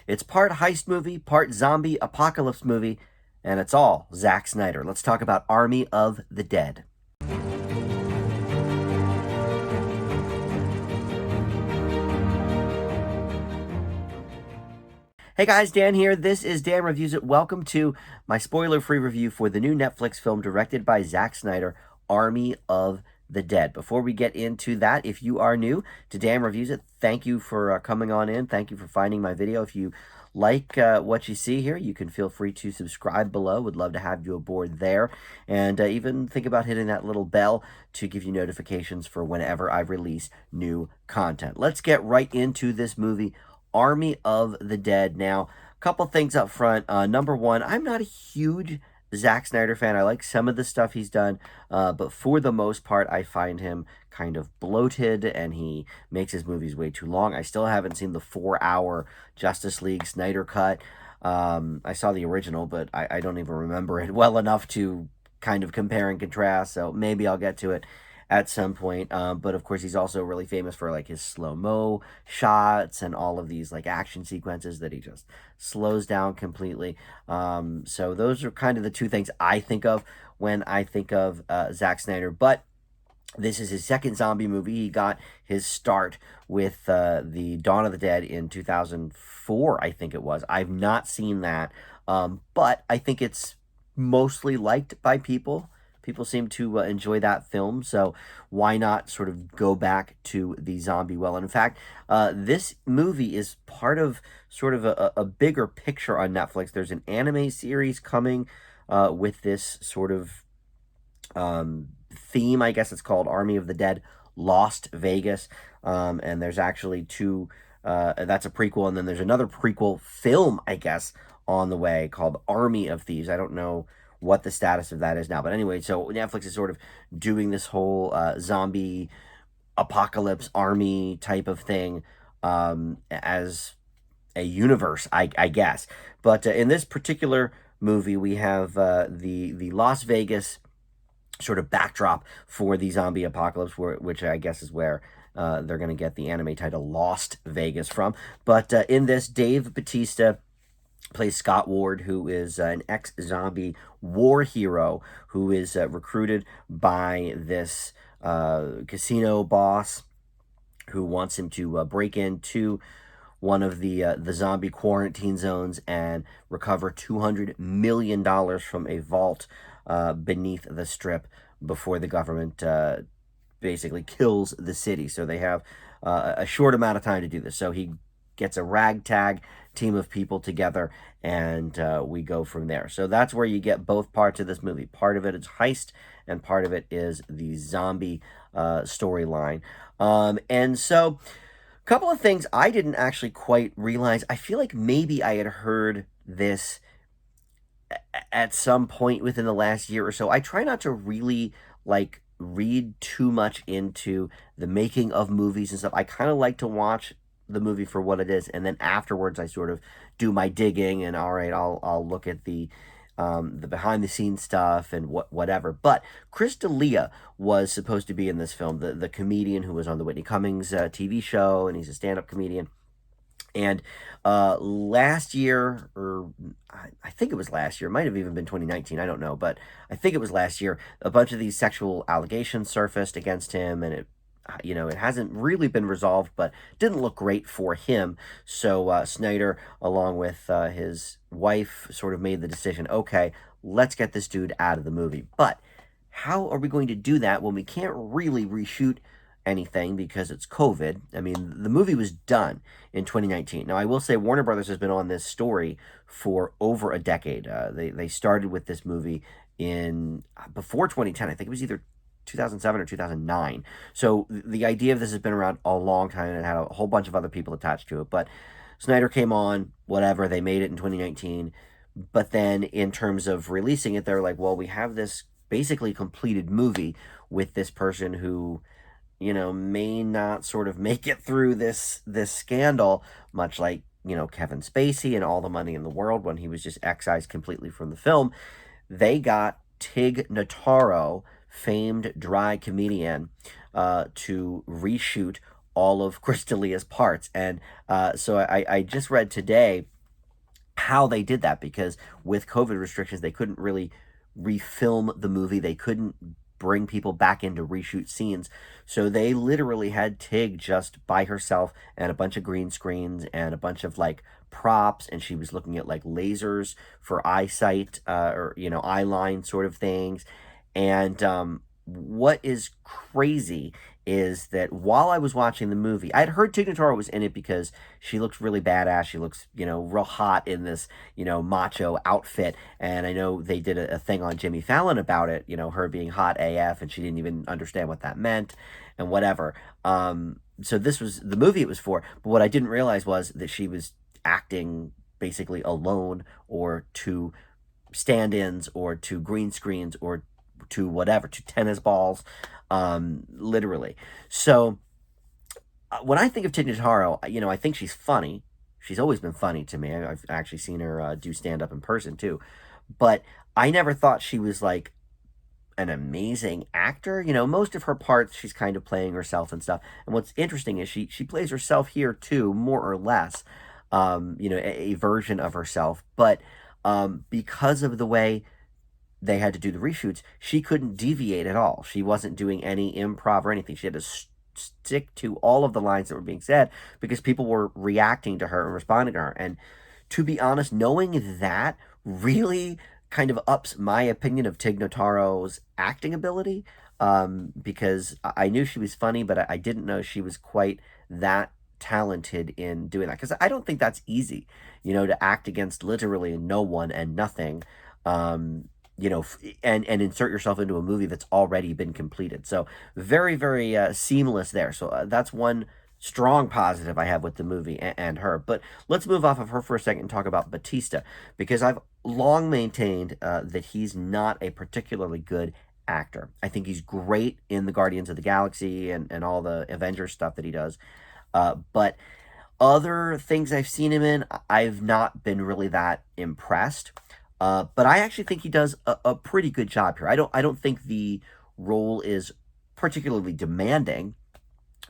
It's part heist movie, part zombie apocalypse movie, and it's all Zack Snyder. Let's talk about Army of the Dead. Hey guys, Dan here. This is Dan Reviews It. Welcome to my spoiler-free review for the new Netflix film directed by Zack Snyder, Army of the Dead. Before we get into that, if you are new to Dan Reviews It, thank you for coming on in. Thank you for finding my video. If you like what you see here, you can feel free to subscribe below. Would love to have you aboard there. And even think about hitting that little bell to give you notifications for whenever I release new content. Let's get right into this movie, Army of the Dead. Now, a couple things up front. Number one, I'm not a huge Zack Snyder fan. I like some of the stuff he's done, but for the most part, I find him kind of bloated, and he makes his movies way too long. I still haven't seen the 4-hour Justice League Snyder cut. I saw the original, but I don't even remember it well enough to kind of compare and contrast, so maybe I'll get to it at some point. But of course, he's also really famous for like his slow-mo shots and all of these like action sequences that he just slows down completely. So those are kind of the two things I think of when I think of Zack Snyder. But this is his second zombie movie. He got his start with the Dawn of the Dead in 2004, I think it was. I've not seen that, but I think it's mostly liked by people. People seem to enjoy that film, so why not sort of go back to the zombie well? And in fact, this movie is part of sort of a bigger picture on Netflix. There's an anime series coming with this sort of theme, I guess it's called Army of the Dead, Lost Vegas, and there's actually two, that's a prequel, and then there's another prequel film, I guess, on the way called Army of Thieves. I don't know what the status of that is now. But anyway, so Netflix is sort of doing this whole zombie apocalypse army type of thing as a universe, I guess. But in this particular movie, we have the Las Vegas sort of backdrop for the zombie apocalypse, which I guess is where they're going to get the anime title Lost Vegas from. But in this, Dave Bautista plays Scott Ward, who is an ex-zombie war hero who is recruited by this casino boss who wants him to break into one of the zombie quarantine zones and recover $200 million from a vault beneath the strip before the government basically kills the city. So they have a short amount of time to do this. So he gets a ragtag team of people together, and we go from there. So that's where you get both parts of this movie. Part of it is heist, and part of it is the zombie storyline. And so a couple of things I didn't actually quite realize. I feel like maybe I had heard this at some point within the last year or so. I try not to really like read too much into the making of movies and stuff. I kind of like to watch the movie for what it is, and then afterwards I sort of do my digging, and all right, I'll look at the behind the scenes stuff and whatever. But Chris D'Elia was supposed to be in this film, the comedian who was on the Whitney Cummings TV show, and he's a stand-up comedian. And last year, or I think it was last year, it might have even been 2019, I don't know, but I think it was last year, a bunch of these sexual allegations surfaced against him, and it hasn't really been resolved, but didn't look great for him. So Snyder, along with his wife, sort of made the decision, okay, let's get this dude out of the movie. But how are we going to do that when we can't really reshoot anything because it's COVID? I mean, the movie was done in 2019. Now, I will say Warner Brothers has been on this story for over a decade. They started with this movie before 2010. I think it was either 2007 or 2009. So the idea of this has been around a long time, and it had a whole bunch of other people attached to it. But Snyder came on, whatever, they made it in 2019. But then in terms of releasing it, they're like, well, we have this basically completed movie with this person who, may not sort of make it through this scandal, much like, Kevin Spacey and All the Money in the World when he was just excised completely from the film. They got Tig Notaro, famed dry comedian, to reshoot all of Chris D'Elia's parts. And so I just read today how they did that, because with COVID restrictions, they couldn't really refilm the movie. They couldn't bring people back in to reshoot scenes. So they literally had Tig just by herself and a bunch of green screens and a bunch of like props, and she was looking at like lasers for eyesight, or eye line sort of things. And what is crazy is that while I was watching the movie, I'd heard Tig Notaro was in it because she looks really badass. She looks, real hot in this, macho outfit. And I know they did a thing on Jimmy Fallon about it, her being hot AF, and she didn't even understand what that meant and whatever. So this was the movie it was for. But what I didn't realize was that she was acting basically alone, or to stand-ins, or to green screens, or to whatever, to tennis balls, literally. So when I think of Tig Notaro, I think she's funny. She's always been funny to me. I've actually seen her do stand-up in person too. But I never thought she was like an amazing actor. Most of her parts, she's kind of playing herself and stuff. And what's interesting is she plays herself here too, more or less. A version of herself. But because of the way they had to do the reshoots, she couldn't deviate at all. She wasn't doing any improv or anything. She had to stick to all of the lines that were being said, because people were reacting to her and responding to her. And to be honest, knowing that really kind of ups my opinion of Tig Notaro's acting ability, because I knew she was funny, but I didn't know she was quite that talented in doing that, because I don't think that's easy, to act against literally no one and nothing, and insert yourself into a movie that's already been completed. So very, very seamless there. So that's one strong positive I have with the movie and her. But let's move off of her for a second and talk about Bautista, because I've long maintained that he's not a particularly good actor. I think he's great in the Guardians of the Galaxy and all the Avengers stuff that he does. But other things I've seen him in, I've not been really that impressed. But I actually think he does a pretty good job here. I don't think the role is particularly demanding,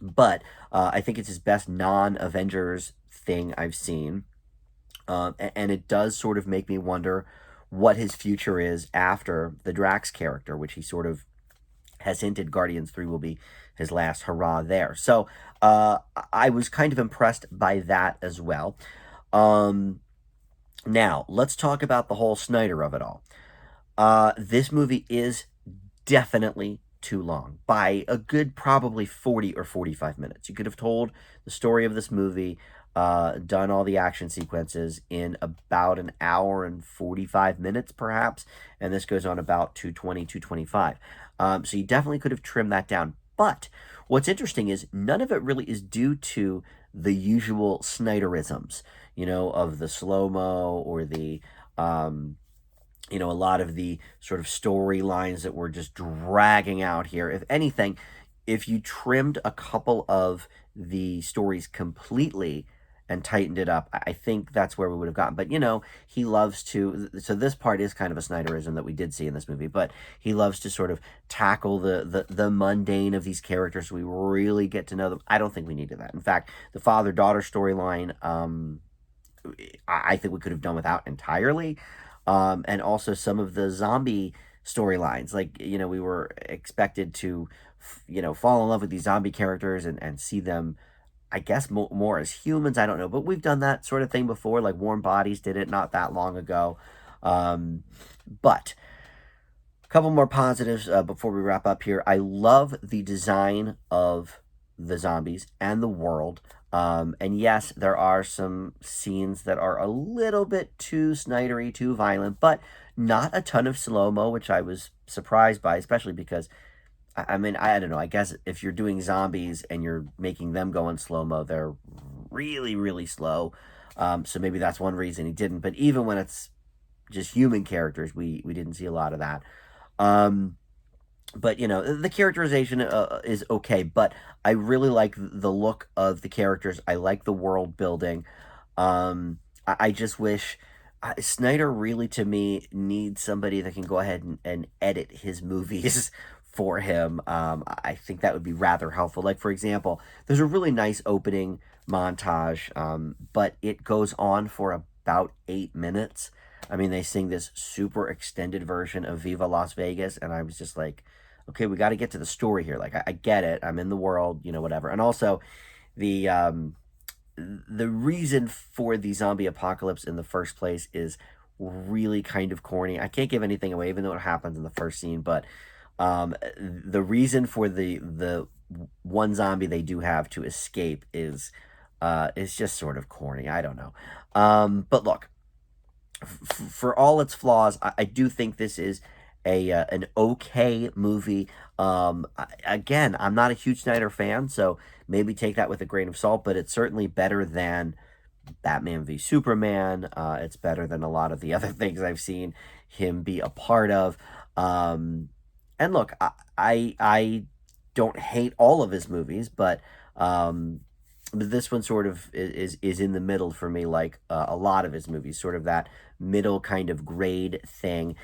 but I think it's his best non-Avengers thing I've seen. And it does sort of make me wonder what his future is after the Drax character, which he sort of has hinted Guardians 3 will be his last hurrah there. So I was kind of impressed by that as well. Now, let's talk about the whole Snyder of it all. This movie is definitely too long, by a good probably 40 or 45 minutes. You could have told the story of this movie, done all the action sequences in about an hour and 45 minutes, perhaps, and this goes on about 220, 225. So you definitely could have trimmed that down. But what's interesting is none of it really is due to the usual Snyderisms, of the slow-mo, or the, a lot of the sort of storylines that were just dragging out here. If anything, if you trimmed a couple of the stories completely and tightened it up, I think that's where we would have gotten. But, he loves to, so this part is kind of a Snyderism that we did see in this movie, but he loves to sort of tackle the mundane of these characters so we really get to know them. I don't think we needed that. In fact, the father-daughter storyline, I think we could have done without entirely. And also some of the zombie storylines, like, we were expected to, fall in love with these zombie characters and see them, I guess, more as humans. I don't know, but we've done that sort of thing before. Like Warm Bodies did it not that long ago. But a couple more positives before we wrap up here. I love the design of the zombies and the world. And yes, there are some scenes that are a little bit too Snydery, too violent, but not a ton of slow-mo, which I was surprised by, especially because, I mean, I don't know, I guess if you're doing zombies and you're making them go in slow-mo, they're really, really slow. So maybe that's one reason he didn't. But even when it's just human characters, we didn't see a lot of that. But, the characterization is okay, but I really like the look of the characters. I like the world building. I just wish Snyder really, to me, needs somebody that can go ahead and edit his movies for him. I think that would be rather helpful. Like, for example, there's a really nice opening montage, but it goes on for about 8 minutes. I mean, they sing this super extended version of Viva Las Vegas, and I was just like, okay, we got to get to the story here. Like, I get it. I'm in the world, whatever. And also, the the reason for the zombie apocalypse in the first place is really kind of corny. I can't give anything away, even though it happens in the first scene. But the reason for the one zombie they do have to escape is just sort of corny. I don't know. But look, for all its flaws, I do think this is a an okay movie. Again, I'm not a huge Snyder fan, so maybe take that with a grain of salt. But it's certainly better than Batman v Superman. It's better than a lot of the other things I've seen him be a part of. And look, I don't hate all of his movies, but this one sort of is in the middle for me, like a lot of his movies, sort of that middle kind of grade thing.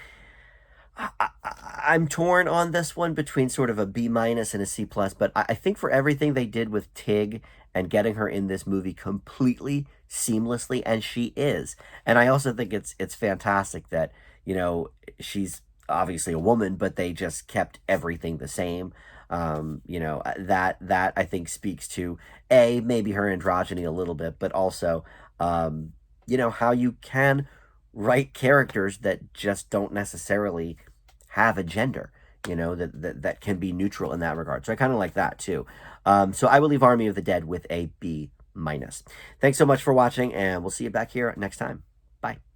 I'm torn on this one between sort of a B minus and a C plus, but I think for everything they did with Tig and getting her in this movie completely seamlessly, and she is. And I also think it's fantastic that, she's obviously a woman, but they just kept everything the same. That I think speaks to maybe her androgyny a little bit, but also how you can write characters that just don't necessarily have a gender, that can be neutral in that regard. So I kind of like that too. So I will leave Army of the Dead with a B minus. Thanks so much for watching, and we'll see you back here next time. Bye.